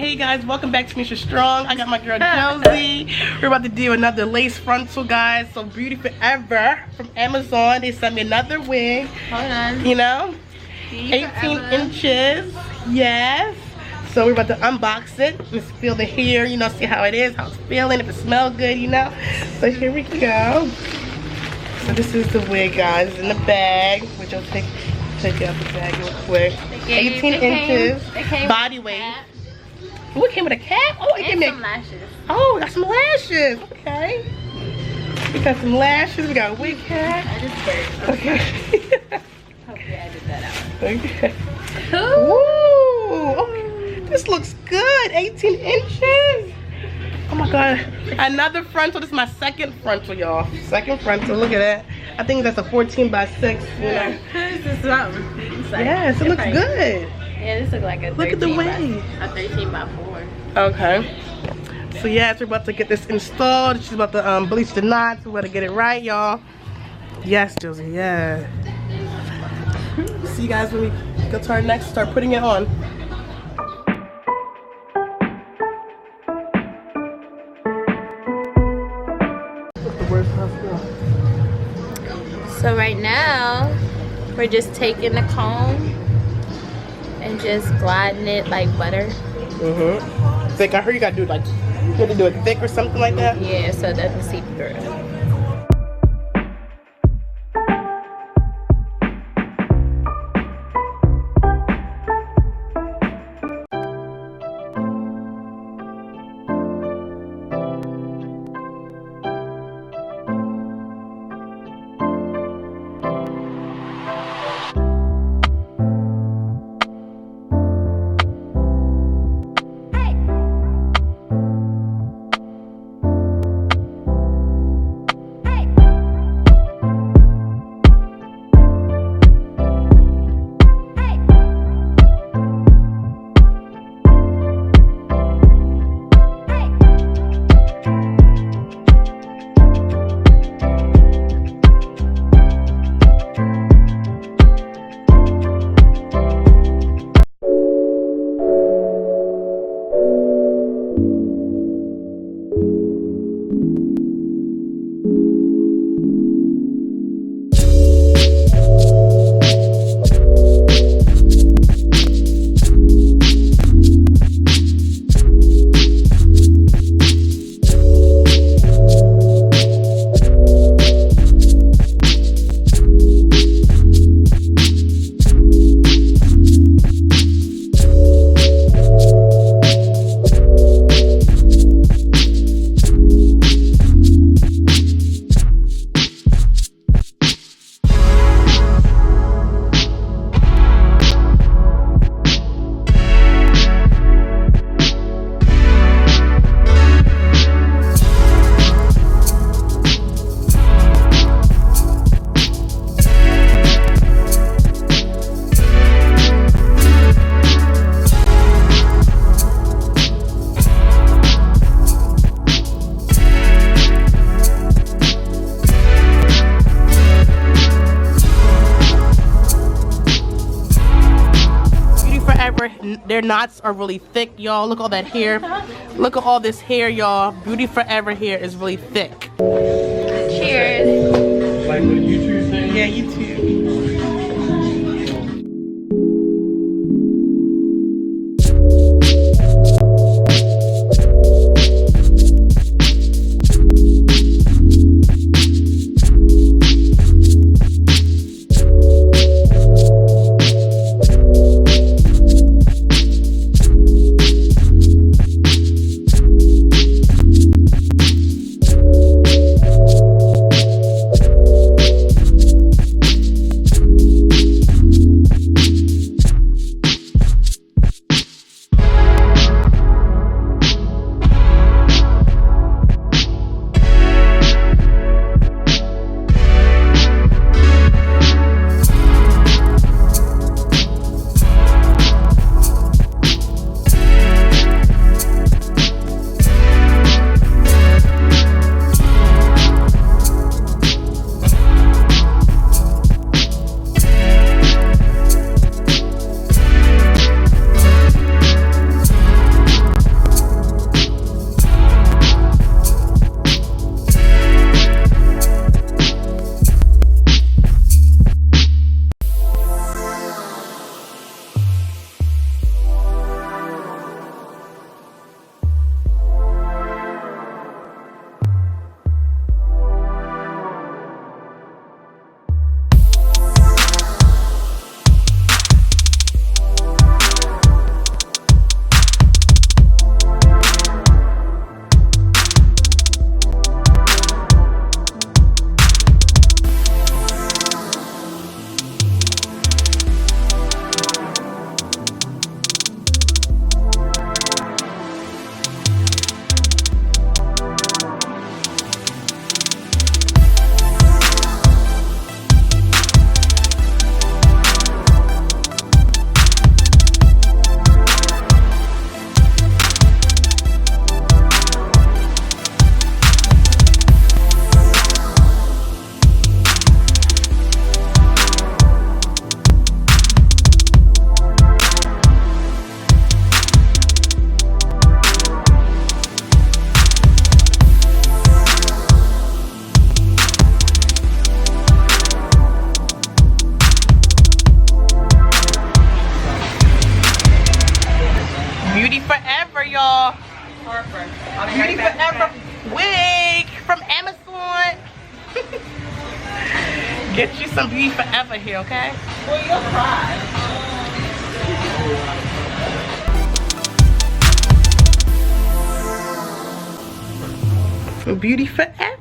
Hey guys, welcome back to Misha Strong. I got my girl Josie. We're about to do another lace frontal, guys. So Beauty Forever from Amazon. They sent me another wig. Hold on. You know, 18 inches. Yes. So we're about to unbox it. Let's feel the hair, you know, see how it is, how it's feeling, if it smells good, you know. So here we go. So this is the wig, guys. It's in the bag, which I'll take it out the bag real quick. 18 inches. Body weight. Oh, it came with a cap? Oh, it came with some lashes. Oh, got some lashes. Okay. We got some lashes. We got a wig cap. I just burped. Okay. Hopefully I did that out. Okay. Ooh. Okay. This looks good. 18 inches. Oh my god. Another frontal. This is my second frontal, y'all. Second frontal. Look at that. I think that's a 14 by 6. You know. This is something. Like, yes, it looks good. Yeah, this looks like a 13 Look at the way. A 13 by 4. Okay. So yes, we're about to get this installed. She's about to bleach the knots. We're about to get it right, y'all. Yes, Josie. Yeah. See you guys when we go to our next. Start putting it on. So right now, we're just taking the comb and just gliding it like butter. Thick. I heard you gotta do it like, you have to do it thick or something like that. Yeah, so it doesn't seep through. Their knots are really thick, y'all. Look at all that hair. Look at all this hair, y'all. Beauty Forever hair is really thick. Cheers. Like what YouTube saying? Yeah, YouTube. Beauty Forever wig from Amazon. Get you some Beauty Forever here, okay? Well, you'll cry. Beauty Forever.